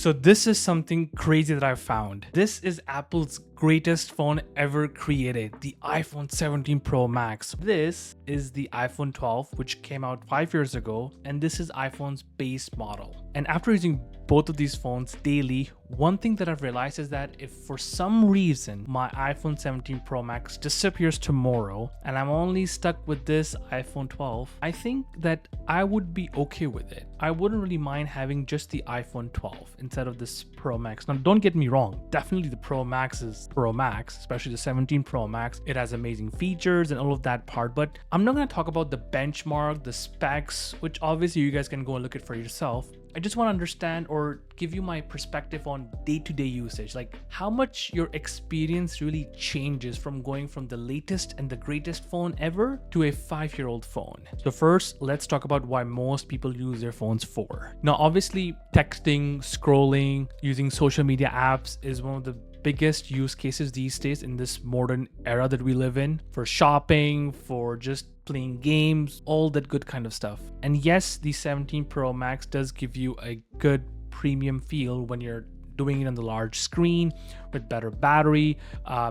So this is something crazy that I found. This is Apple's greatest phone ever created, the iPhone 17 Pro Max. This is the iPhone 12, which came out 5 years ago, and this is iPhone's base model. And after using both of these phones daily, one thing that I've realized is that if for some reason my iPhone 17 Pro Max disappears tomorrow and I'm only stuck with this iPhone 12, I think that I would be okay with it. I wouldn't really mind having just the iPhone 12 instead of this Pro Max. Now, don't get me wrong, definitely the Pro Max is Pro Max, especially the 17 Pro Max. It has amazing features and all of that part, but I'm not going to talk about the benchmark, the specs, which obviously you guys can go and look at for yourself. I just want to understand or give you my perspective on day-to-day usage, like how much your experience really changes from going from the latest and the greatest phone ever to a 5-year-old phone. So first, let's talk about why most people use their phones for. Now, obviously, texting, scrolling, using social media apps is one of the biggest use cases these days in this modern era that we live in, for shopping, for just playing games, all that good kind of stuff. And yes, the 17 Pro Max does give you a good premium feel when you're doing it on the large screen with better battery,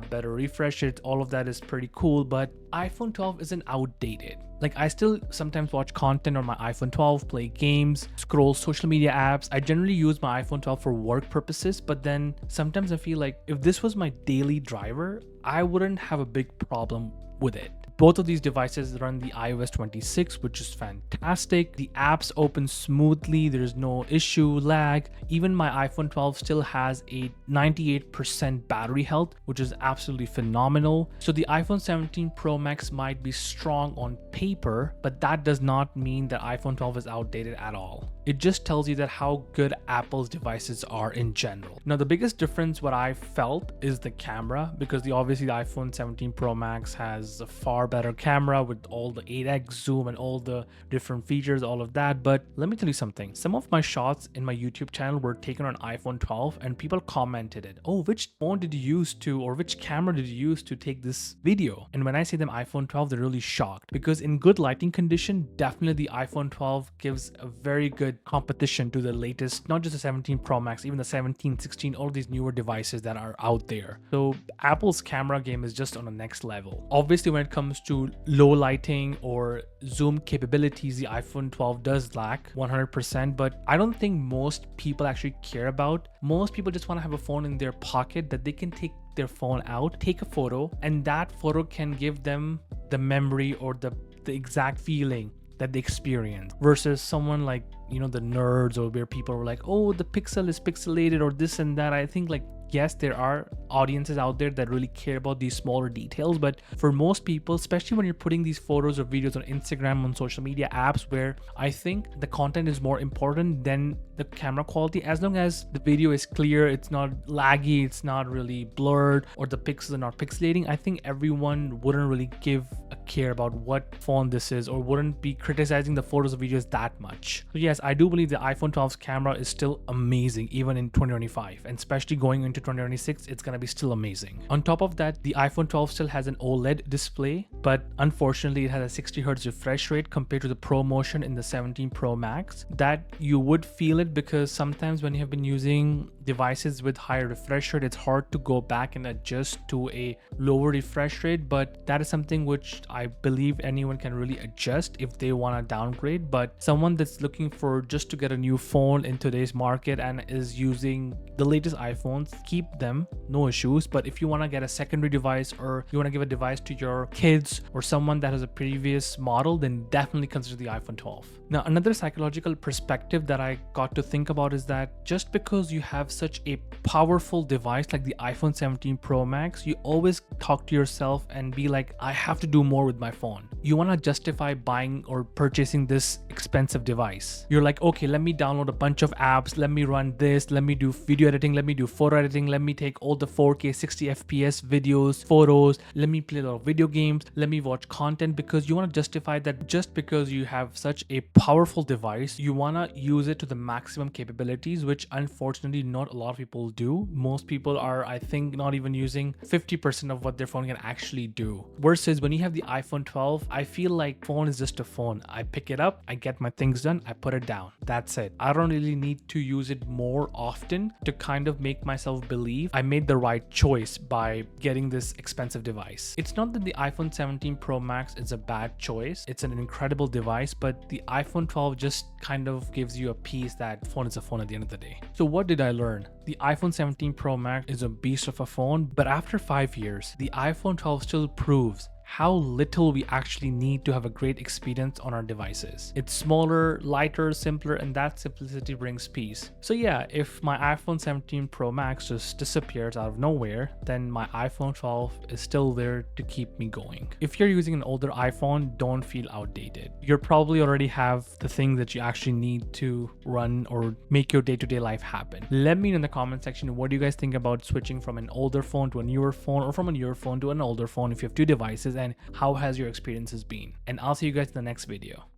better refresh rate. All of that is pretty cool, but iPhone 12 isn't outdated. Like, I still sometimes watch content on my iPhone 12, play games, scroll social media apps. I generally use my iPhone 12 for work purposes, but then sometimes I feel like if this was my daily driver, I wouldn't have a big problem with it. Both of these devices run the iOS 26, which is fantastic. The apps open smoothly. There's no issue, lag. Even my iPhone 12 still has a 98% battery health, which is absolutely phenomenal. So the iPhone 17 Pro Max might be strong on paper, but that does not mean that iPhone 12 is outdated at all. It just tells you that how good Apple's devices are in general. Now, the biggest difference what I felt is the camera, because obviously the iPhone 17 Pro Max has a far better camera with all the 8x zoom and all the different features, all of that. But let me tell you something. Some of my shots in my YouTube channel were taken on iPhone 12 and people commented it. Oh, which phone did you use to, or which camera did you use to take this video? And when I say them iPhone 12, they're really shocked, because in good lighting condition, definitely the iPhone 12 gives a very good competition to the latest, not just the 17 Pro Max, even the 17, 16, all these newer devices that are out there. So Apple's camera game is just on the next level. Obviously, when it comes to low lighting or zoom capabilities, the iPhone 12 does lack 100%, but I don't think most people actually care about. Most people just want to have a phone in their pocket that they can take their phone out, take a photo, and that photo can give them the memory or the exact feeling that they experience, versus someone like, you know, the nerds, or where people were like, oh, the pixel is pixelated or this and that. I think, like, yes, there are audiences out there that really care about these smaller details, but for most people, especially when you're putting these photos or videos on Instagram, on social media apps, where I think the content is more important than the camera quality, as long as the video is clear, it's not laggy, it's not really blurred, or the pixels are not pixelating, I think everyone wouldn't really give a care about what phone this is, or wouldn't be criticizing the photos or videos that much. So yes, I do believe the iPhone 12's camera is still amazing even in 2025, and especially going into 2026, it's gonna be still amazing. On top of that, the iPhone 12 still has an OLED display, but unfortunately it has a 60 Hz refresh rate compared to the ProMotion in the 17 Pro Max. That you would feel it, because sometimes when you have been using devices with higher refresh rate, it's hard to go back and adjust to a lower refresh rate, but that is something which I believe anyone can really adjust if they want to downgrade. But someone that's looking for just to get a new phone in today's market and is using the latest iPhones, keep them, no issues. But if you want to get a secondary device, or you want to give a device to your kids or someone that has a previous model, then definitely consider the iPhone 12. Now, another psychological perspective that I got to think about is that just because you have such a powerful device like the iPhone 17 Pro Max, you always talk to yourself and be like, I have to do more with my phone. You want to justify buying or purchasing this expensive device. You're like, okay, let me download a bunch of apps, let me run this, let me do video editing, let me do photo editing, let me take all the 4K 60 FPS videos, photos, let me play a lot of video games, let me watch content, because you want to justify that just because you have such a powerful device, you want to use it to the maximum capabilities, which unfortunately not a lot of people do. Most people are, I think, not even using 50% of what their phone can actually do. Versus when you have the iPhone 12, I feel like phone is just a phone. I pick it up, I get my things done, I put it down. That's it. I don't really need to use it more often to kind of make myself believe I made the right choice by getting this expensive device. It's not that the iPhone 17 Pro Max is a bad choice. It's an incredible device, but the iPhone 12 just kind of gives you a piece that phone is a phone at the end of the day. So what did I learn? The iPhone 17 Pro Max is a beast of a phone, but after 5 years, the iPhone 12 still proves how little we actually need to have a great experience on our devices. It's smaller, lighter, simpler, and that simplicity brings peace. So yeah, if my iPhone 17 Pro Max just disappears out of nowhere, then my iPhone 12 is still there to keep me going. If you're using an older iPhone, don't feel outdated. You probably already have the things that you actually need to run or make your day-to-day life happen. Let me know in the comment section, what do you guys think about switching from an older phone to a newer phone, or from a newer phone to an older phone if you have two devices, and how has your experiences been? And I'll see you guys in the next video.